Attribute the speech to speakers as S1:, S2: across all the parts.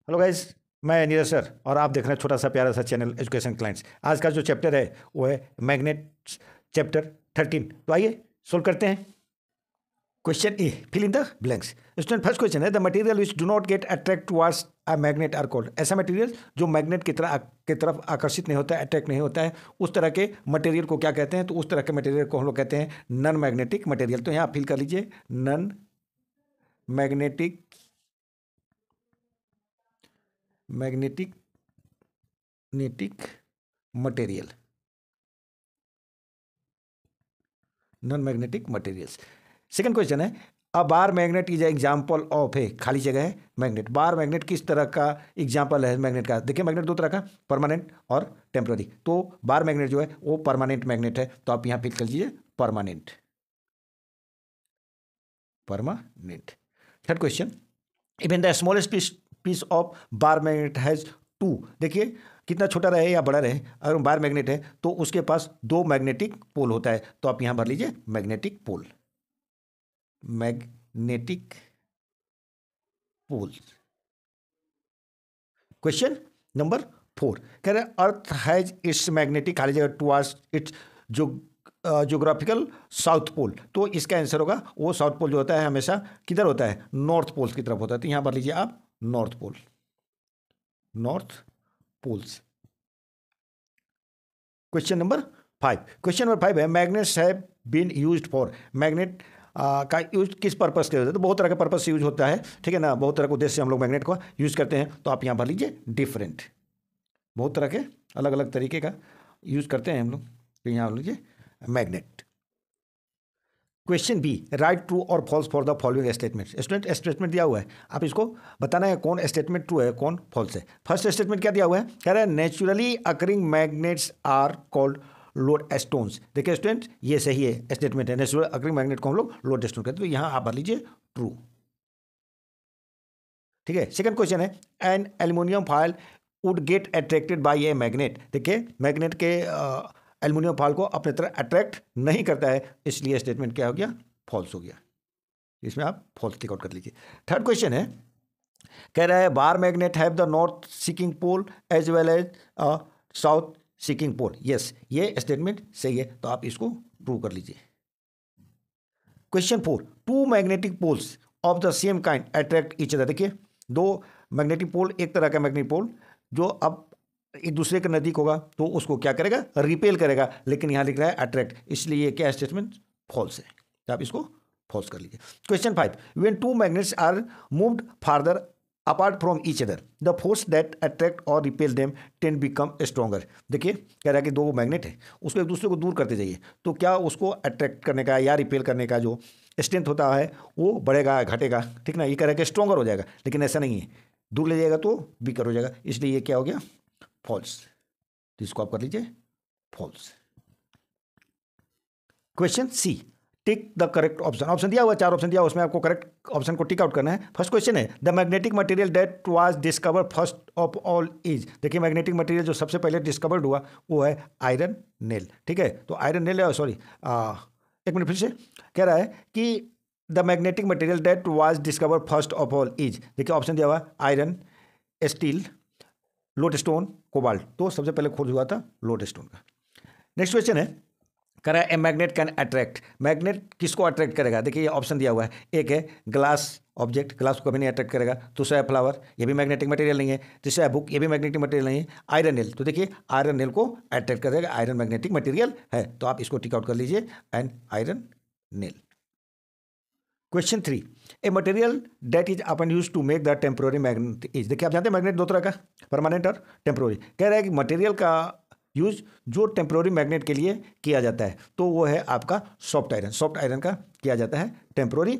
S1: Hello guys, मैं Neeraj sir और आप देख रहे हैं छोटा सा प्यारा सा चैनल एजुकेशन क्लाइंट्स। आज का जो चैप्टर है वो है मैग्नेट्स, चैप्टर 13। तो आइए सोल्व करते हैं। Question A, fill in the blanks. Student, first question है the material which do not get attract towards a magnet are called. ऐसा मटेरियल जो मैग्नेट की तरफ आकर्षित नहीं होता है, अट्रैक्ट नहीं होता है, उस तरह के मटेरियल को क्या कहते हैं? तो उस तरह के मटेरियल को हम लोग कहते हैं नॉन मैग्नेटिक मटेरियल। तो यहाँ फिल कर लीजिए non magnetic material, non magnetic materials. Second question है a bar magnet is example of है, खाली जगह है मैग्नेट। बार मैग्नेट किस तरह का एग्जांपल है मैग्नेट का? देखिए मैग्नेट दो तरह का, परमानेंट और टेम्पररी। तो बार मैग्नेट जो है वो परमानेंट मैग्नेट है, तो आप यहां फिल कर लीजिए permanent. Third question, even the smallest piece of bar magnet has two. देखिए कितना छोटा रहे या बड़ा रहे, अगर बार मैग्नेट है तो उसके पास दो मैग्नेटिक पोल होता है, तो आप यहां भर लीजिए मैग्नेटिक पोल। क्वेश्चन नंबर 4 कह रहे अर्थ हैज इट्स मैग्नेटिक खाली जगह towards its geographical south pole. तो इसका आंसर होगा वो साउथ पोल जो होता है हमेशा किधर होता है? नॉर्थ पोल्स की तरफ होता है। तो यहां भर लीजिए आप नॉर्थ पोल्स। क्वेश्चन नंबर 5 है magnets have been used for. Magnet का यूज किस पर्पस के होता है? तो बहुत तरह के पर्पस से यूज होता है, ठीक है ना। बहुत तरह के उद्देश्य से हम लोग मैग्नेट को यूज करते हैं, तो आप यहाँ भर लीजिए डिफरेंट। बहुत तरह के अलग अलग तरीके का यूज करते हैं हम लोग, तो यहाँ लीजिए magnet. Question B, write true और false for the following statement. Student statement दिया हुआ है, आप इसको बताना है कौन स्टेटमेंट ट्रू है कौन फॉल्स है। फर्स्ट स्टेटमेंट क्या दिया हुआ है? कह रहा है naturally occurring magnets are called lodestones. देखिए स्टूडेंट ये सही है स्टेटमेंट है, नेचुरल अकरिंग मैग्नेट को हम लोग लोड स्टोन कहते हैं, तो यहां आप भर लीजिए ट्रू। ठीक है। सेकंड क्वेश्चन है an aluminium foil would get attracted by a magnet. देखिए मैग्नेट के एल्यूमिनियम फॉयल को अपने तरह अट्रैक्ट नहीं करता है, इसलिए स्टेटमेंट क्या हो गया? फॉल्स हो गया। इसमें आप फॉल्स टिक आउट कर लीजिए। थर्ड क्वेश्चन है कह रहा है bar magnet have the north seeking pole as well as south seeking pole. Yes, ये स्टेटमेंट सही है, तो आप इसको ट्रू कर लीजिए। Question 4, two magnetic poles of the same kind attract each other. देखिए दो मैग्नेटिक पोल, एक तरह का मैग्नेटिक पोल जो अब एक दूसरे के नजदीक होगा तो उसको क्या करेगा? रिपेल करेगा, लेकिन यहां लिख रहा है अट्रैक्ट, इसलिए क्या स्टेटमेंट फॉल्स है, तो आप इसको फॉल्स कर लीजिए। Question 5, when two magnets are moved farther apart from each other the force that attract or repel them tend become stronger. देखिए कह रहा है कि दो मैग्नेट है, उसको एक दूसरे को दूर करते जाइए, तो क्या उसको अट्रैक्ट करने का या रिपेल करने का जो स्ट्रेंथ होता है वो बढ़ेगा घटेगा, ठीक ना। ये कह रहा है कि स्ट्रॉन्गर हो जाएगा, लेकिन ऐसा नहीं है, दूर ले जाएगा तो वीकर हो जाएगा, इसलिए ये क्या हो गया? फॉल्स। तो इसको आप कर लीजिए false. Question C, tick the correct option. Option दिया हुआ, 4 ऑप्शन दिया हुआ, उसमें आपको करेक्ट ऑप्शन को टिक आउट करना है। फर्स्ट क्वेश्चन है the magnetic material that was discovered first of all is. देखिए मैग्नेटिक मटेरियल जो सबसे पहले डिस्कवर्ड हुआ वो है आयरन नेल। ठीक है, तो आयरन नेल, सॉरी एक मिनट फिर से कह रहा है कि the magnetic material that was discovered first of all is. देखिए ऑप्शन दिया हुआ आयरन, स्टील, लोडस्टोन, कोबाल्ट। तो सबसे पहले खोज हुआ था लोडस्टोन का। नेक्स्ट क्वेश्चन है कह रहा है a magnet can attract. Magnet किसको अट्रैक्ट करेगा? देखिए ये ऑप्शन दिया हुआ है, एक है ग्लास ऑब्जेक्ट, ग्लास को कभी नहीं अट्रैक्ट करेगा। दूसरा है फ्लावर, ये भी मैग्नेटिक मटेरियल नहीं है। तीसरा है बुक, ये भी मैग्नेटिक मटेरियल नहीं है। आयरन नेल, तो देखिए आयरन नेल को अट्रैक्ट करेगा, आयरन मैग्नेटिक मटेरियल है, तो आप इसको टिक आउट कर लीजिए and iron nail. Question 3, a material that is upon use to make the temporary magnet is. देखिए आप जानते हैं मैग्नेट दो तरह का, परमानेंट और टेम्पोररी। कह रहा है कि मटेरियल का यूज जो टेम्पोररी मैग्नेट के लिए किया जाता है तो वो है आपका सॉफ्ट आयरन। सॉफ्ट आयरन का किया जाता है टेम्पोररी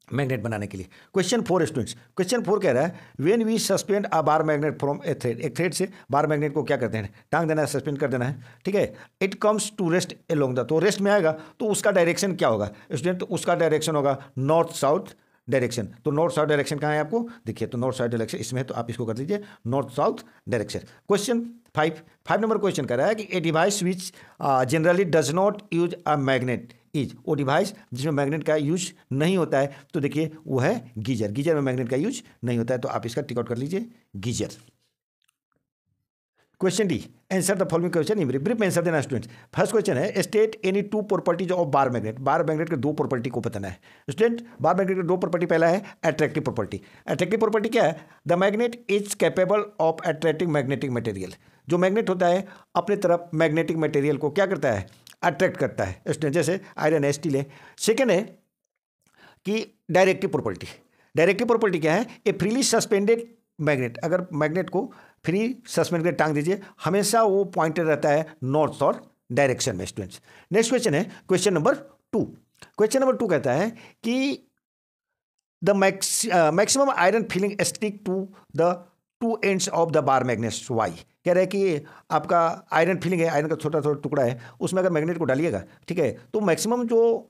S1: मैग्नेट बनाने के लिए। क्वेश्चन 4 स्टूडेंट्स, क्वेश्चन 4 कह रहा है when we suspend a bar magnet from a thread. एक थ्रेड से बार मैग्नेट को क्या करते हैं? टांग देना है, सस्पेंड कर देना है। ठीक है, it comes to rest along the, तो रेस्ट में आएगा तो उसका डायरेक्शन क्या होगा स्टूडेंट? उसका डायरेक्शन होगा नॉर्थ साउथ डायरेक्शन। तो नॉर्थ साउथ डायरेक्शन कहाँ है आपको देखिए, तो नॉर्थ साउथ डायरेक्शन इसमें है, तो आप इसको कर दीजिए north south direction. Question 5 number question कर रहा है कि a device which generally does not use a magnet is, वो डिवाइस जिसमें मैग्नेट का यूज नहीं होता है, तो देखिए वो है गीजर। गीजर में मैग्नेट का यूज नहीं होता है, तो आप इसका टिक आउट कर लीजिए geyser. Question D, answer the following question in brief answer देना स्टूडेंट्स। फर्स्ट क्वेश्चन है state any 2 properties of bar magnet. Bar magnet के 2 प्रॉपर्टी को बताना है स्टूडेंट। बार मैग्नेट के 2 प्रॉपर्टी, पहला है अट्रैक्टिव प्रॉपर्टी। अट्रैक्टिव प्रॉपर्टी क्या है, the magnet is capable of attracting magnetic material. जो मैग्नेट होता है अपने तरफ मैग्नेटिक मटेरियल को क्या करता है, अट्रैक्ट करता है स्टूडेंट, जैसे आयरन है, स्टील है। सेकेंड है कि डायरेक्टिव प्रॉपर्टी। डायरेक्टिव प्रॉपर्टी क्या है, ए फ्रीली सस्पेंडेड मैग्नेट, अगर मैग्नेट को फ्री सस्पेंड करके टांग दीजिए, हमेशा वो पॉइंटेड रहता है नॉर्थ और डायरेक्शन में स्टूडेंट्स। नेक्स्ट क्वेश्चन है क्वेश्चन नंबर 2। क्वेश्चन नंबर 2 कहता है कि the maximum iron filing stick to the 2 ends of the bar magnet why. कह रहे हैं कि आपका आयरन फिलिंग है, आयरन का छोटा छोटा टुकड़ा है, उसमें अगर मैग्नेट को डालिएगा, ठीक है, तो मैक्सिमम जो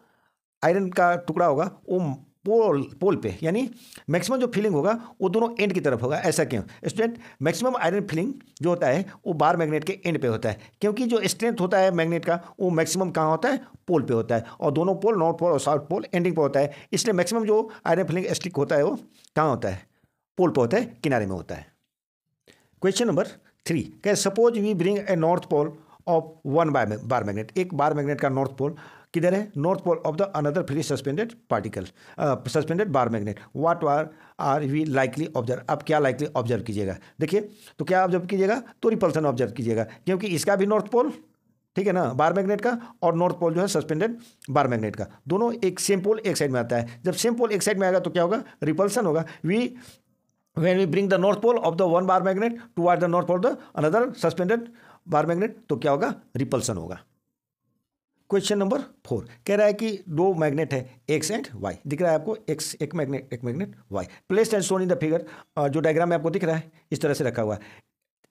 S1: आयरन का टुकड़ा होगा वो पोल पे, यानी मैक्सिमम जो फिलिंग होगा वो दोनों एंड की तरफ होगा। ऐसा क्यों स्टूडेंट, मैक्सिमम आयरन फिलिंग जो होता है वो बार मैग्नेट के एंड पे होता है, क्योंकि जो स्ट्रेंथ होता है मैग्नेट का वो मैक्सिमम कहाँ होता है, पोल पे होता है, और दोनों पोल नॉर्थ पोल और साउथ पोल एंडिंग पे होता है। इसलिए मैक्सिमम जो आयरन फिलिंग स्टिक होता है वो कहाँ होता है, पोल पे होता है, किनारे में होता है। क्वेश्चन नंबर 3 क्या, suppose we bring a north pole of 1 bar magnet. एक बार मैग्नेट का नॉर्थ पोल किधर है, north pole of the another free suspended particle, suspended bar magnet. What are we likely observe. अब क्या likely observe कीजिएगा, देखिए तो क्या ऑब्जर्व कीजिएगा, तो रिपल्सन ऑब्जर्व कीजिएगा, क्योंकि इसका भी नॉर्थ पोल, ठीक है ना, बार मैग्नेट का, और नॉर्थ पोल जो है सस्पेंडेड बार मैग्नेट का, दोनों एक सेम पोल एक साइड में आता है। जब सेम पोल एक साइड में आएगा तो क्या होगा, रिपल्सन होगा। when we bring the north pole of the one bar magnet toward the north pole of the another suspended bar magnet, तो क्या होगा, रिपल्सन होगा। क्वेश्चन नंबर 4 कह रहा है कि 2 मैग्नेट है एक्स एंड वाई, दिख रहा है आपको, एक्स एक magnet Y, placed and shown in the figure, जो डायग्राम में आपको दिख रहा है इस तरह से रखा हुआ है।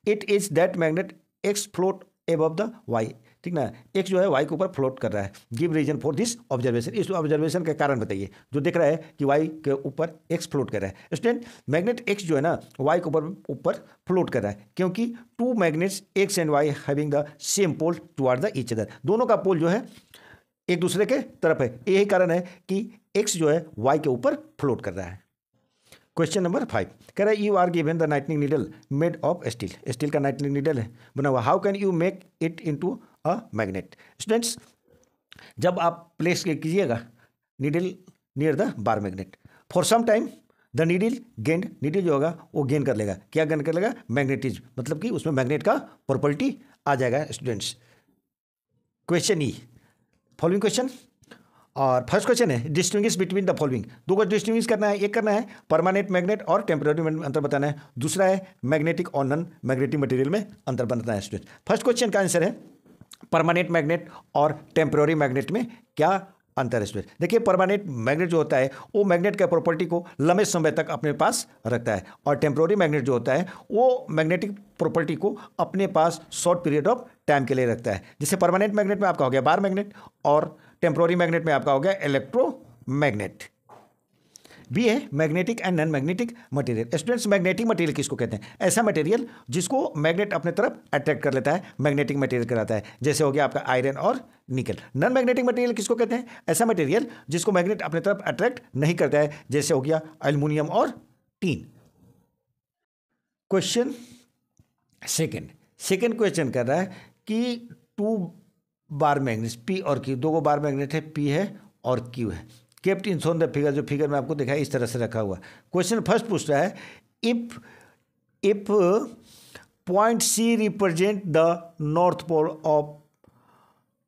S1: It is that magnet X float above the Y, ठीक ना, एक्स जो है वाई के ऊपर फ्लोट कर रहा है। Give reason for this observation, इस ऑब्जर्वेशन का कारण बताइए, जो दिख रहा है कि वाई के ऊपर एक्स फ्लोट कर रहा है। स्टूडेंट मैग्नेट एक्स जो है ना वाई के ऊपर फ्लोट कर रहा है, क्योंकि 2 magnets X and Y having the same pole toward the each other, दोनों का पोल जो है एक दूसरे के तरफ है। यही कारण है कि एक्स जो है वाई के ऊपर फ्लोट कर रहा है। क्वेश्चन नंबर 5 कह रहा है you are given the knitting needle made of steel. Steel का नाइटनिंग नीडल है बना हुआ, how can you make it into a magnet. Students जब आप प्लेस कीजिएगा needle near the bar magnet, for some time the needle gained, needle जो होगा वो गेन कर लेगा, क्या गेन कर लेगा, मैग्नेटिज्म, मतलब कि उसमें मैग्नेट का प्रॉपर्टी आ जाएगा स्टूडेंट्स। क्वेश्चन ई, फॉलोइंग क्वेश्चन, और फर्स्ट क्वेश्चन है डिस्टिंग्विश बिटवीन द फॉलोइंग। 2 को डिस्टिंग्विश करना है, एक करना है परमानेंट मैग्नेट और टेम्पररी में अंतर बताना है, दूसरा है मैग्नेटिक और नॉन मैग्नेटिक मटेरियल में अंतर बताना है स्टूडेंट। फर्स्ट क्वेश्चन का आंसर है परमानेंट मैग्नेट और टेम्पररी मैग्नेट में क्या अंतर है स्टूडेंट। देखिए परमानेंट मैग्नेट जो होता है वो मैग्नेट का प्रॉपर्टी को लंबे समय तक अपने पास रखता है, और टेम्पररी मैग्नेट जो होता है वो मैग्नेटिक प्रॉपर्टी को अपने पास शॉर्ट पीरियड ऑफ टाइम के लिए रखता है। जैसे परमानेंट मैग्नेट में आपका हो गया बार मैग्नेट, और टेम्पररी मैग्नेट में आपका हो गया इलेक्ट्रोमैग्नेट। बी है magnetic and non magnetic material. Students magnetic material किसको कहते हैं, ऐसा मटेरियल जिसको मैग्नेट अपने तरफ अट्रैक्ट कर लेता है, मैग्नेटिक मटेरियल कहलाता है, जैसे हो गया आपका आयरन और निकल। नॉन मैग्नेटिक मटेरियल किसको कहते हैं, ऐसा मटेरियल जिसको मैग्नेट अपने तरफ अट्रैक्ट नहीं करता है, जैसे हो गया एल्युमिनियम और टीन। क्वेश्चन सेकेंड क्वेश्चन कर रहा है कि 2 बार मैग्नेट पी और क्यू, 2 बार मैग्नेट है, पी है और क्यू है, kept in shown the figure, जो फिगर में आपको दिखाया इस तरह से रखा हुआ। क्वेश्चन फर्स्ट पूछ रहा है if point C represent the north pole of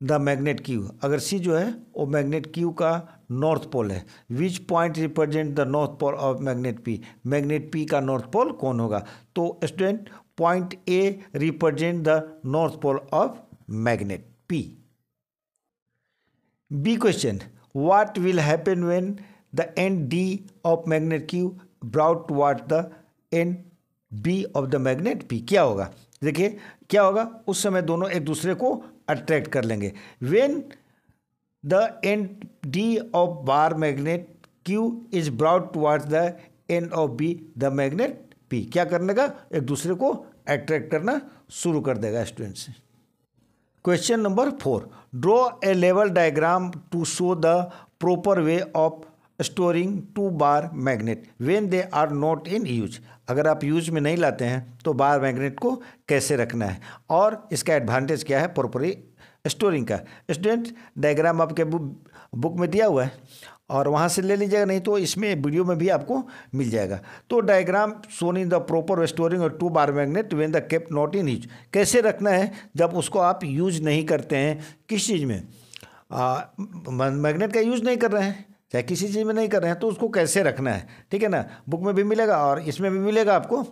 S1: the magnet Q, अगर सी जो है वो मैग्नेट क्यू का नॉर्थ पोल है, which point represent the north pole of magnet P का नॉर्थ पोल कौन होगा। तो student point A represent the north pole of magnet P. B question, what will happen when the end D of magnet Q brought towards the end B of the magnet P, क्या होगा, देखिए क्या होगा, उस समय दोनों एक दूसरे को अट्रैक्ट कर लेंगे। when the end D of bar magnet Q is brought towards the end of B the magnet P। क्या करने का, एक दूसरे को अट्रैक्ट करना शुरू कर देगा students. Question number 4, draw a लेवल diagram to show the proper way of storing two bar magnet when they are not in use. अगर आप यूज में नहीं लाते हैं तो बार मैग्नेट को कैसे रखना है और इसका एडवांटेज क्या है प्रॉपरली स्टोरिंग का। स्टूडेंट डायग्राम आपके बुक में दिया हुआ है और वहाँ से ले लीजिएगा, नहीं तो इसमें वीडियो में भी आपको मिल जाएगा। तो diagram shown in the proper storing or two bar magnet when the kept not in use. कैसे रखना है जब उसको आप यूज नहीं करते हैं, किस चीज़ में, मैग्नेट का यूज नहीं कर रहे हैं, चाहे किसी चीज़ में नहीं कर रहे हैं, तो उसको कैसे रखना है, ठीक है ना। बुक में भी मिलेगा और इसमें भी मिलेगा आपको।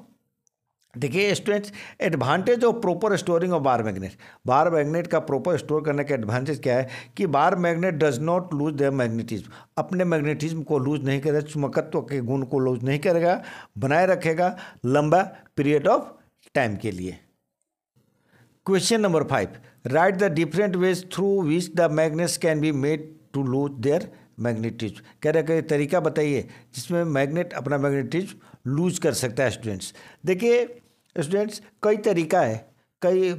S1: देखिए students, advantage of proper storing of bar magnet. Bar magnet का प्रॉपर स्टोर करने का एडवांटेज क्या है कि bar magnet does not lose their magnetism. अपने मैग्नेटिज्म को लूज नहीं करेगा, चुंबकत्व के गुण को लूज नहीं करेगा, बनाए रखेगा लंबा पीरियड ऑफ टाइम के लिए। Question number 5, write the different ways through which the magnets can be made to lose their magnetism. कह रहे कई तरीका बताइए जिसमें मैग्नेट अपना मैग्नेटिज्म लूज कर सकता है। स्टूडेंट्स देखिए स्टूडेंट्स, कई तरीका है, कई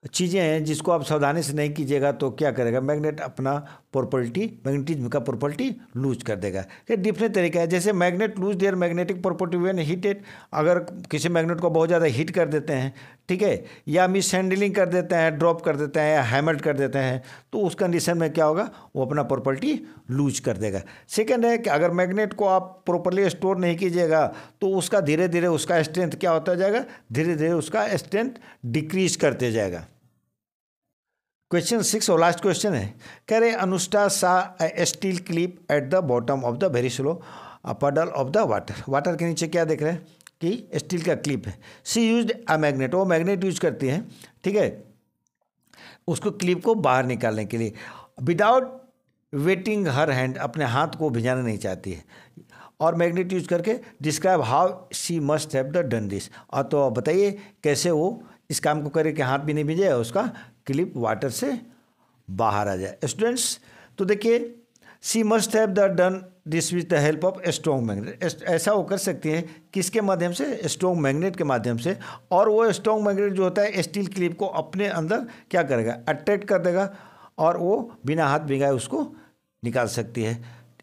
S1: चीज़ें हैं जिसको आप सावधानी से नहीं कीजिएगा तो क्या करेगा, मैग्नेट अपना प्रॉपर्टी, मैग्नेटिज्म का प्रॉपर्टी लूज कर देगा। ये डिफरेंट तरीका है, जैसे magnet lose their magnetic property when heated. अगर किसी मैग्नेट को बहुत ज़्यादा हीट कर देते हैं, ठीक है, या मिस हैंडलिंग कर देते हैं, ड्रॉप कर देते हैं या हैमर्ड कर देते हैं, तो उस कंडीशन में क्या होगा, वो अपना प्रॉपर्टी लूज कर देगा। सेकेंड है कि अगर मैग्नेट को आप प्रॉपरली स्टोर नहीं कीजिएगा तो उसका धीरे धीरे उसका स्ट्रेंथ क्या होता जाएगा, धीरे धीरे उसका स्ट्रेंथ डिक्रीज करते जाएगा। क्वेश्चन 6 और लास्ट क्वेश्चन है, कह रहे Anushka saw a steel clip at the bottom of the very slow puddle of the water. Water के नीचे क्या देख रहे हैं कि स्टील का क्लिप है। सी यूज्ड अ मैग्नेट, वो मैग्नेट यूज करती है, ठीक है, उसको क्लिप को बाहर निकालने के लिए। विदाउट वेटिंग हर हैंड, अपने हाथ को भिजाना नहीं चाहती है, और मैग्नेट यूज करके describe how she must have the done this. और तो बताइए कैसे वो इस काम को करे कि हाथ भी नहीं भिजे, उसका क्लिप वाटर से बाहर आ जाए। स्टूडेंट्स तो देखिए, she must have the done this with the help of strong magnet. ऐसा वो कर सकती हैं किसके माध्यम से, स्ट्रॉन्ग मैग्नेट के माध्यम से। और वो स्ट्रॉन्ग मैग्नेट जो होता है स्टील क्लिप को अपने अंदर क्या करेगा, अट्रैक्ट कर देगा, और वो बिना हाथ भिगाए उसको निकाल सकती है।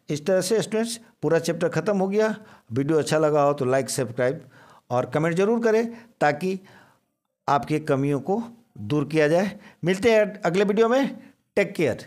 S1: इस तरह से स्टूडेंट्स पूरा चैप्टर ख़त्म हो गया। वीडियो अच्छा लगा हो तो लाइक, सब्सक्राइब और कमेंट जरूर करें ताकि आपकी कमियों को दूर किया जाए। मिलते हैं अगले वीडियो में। Take care.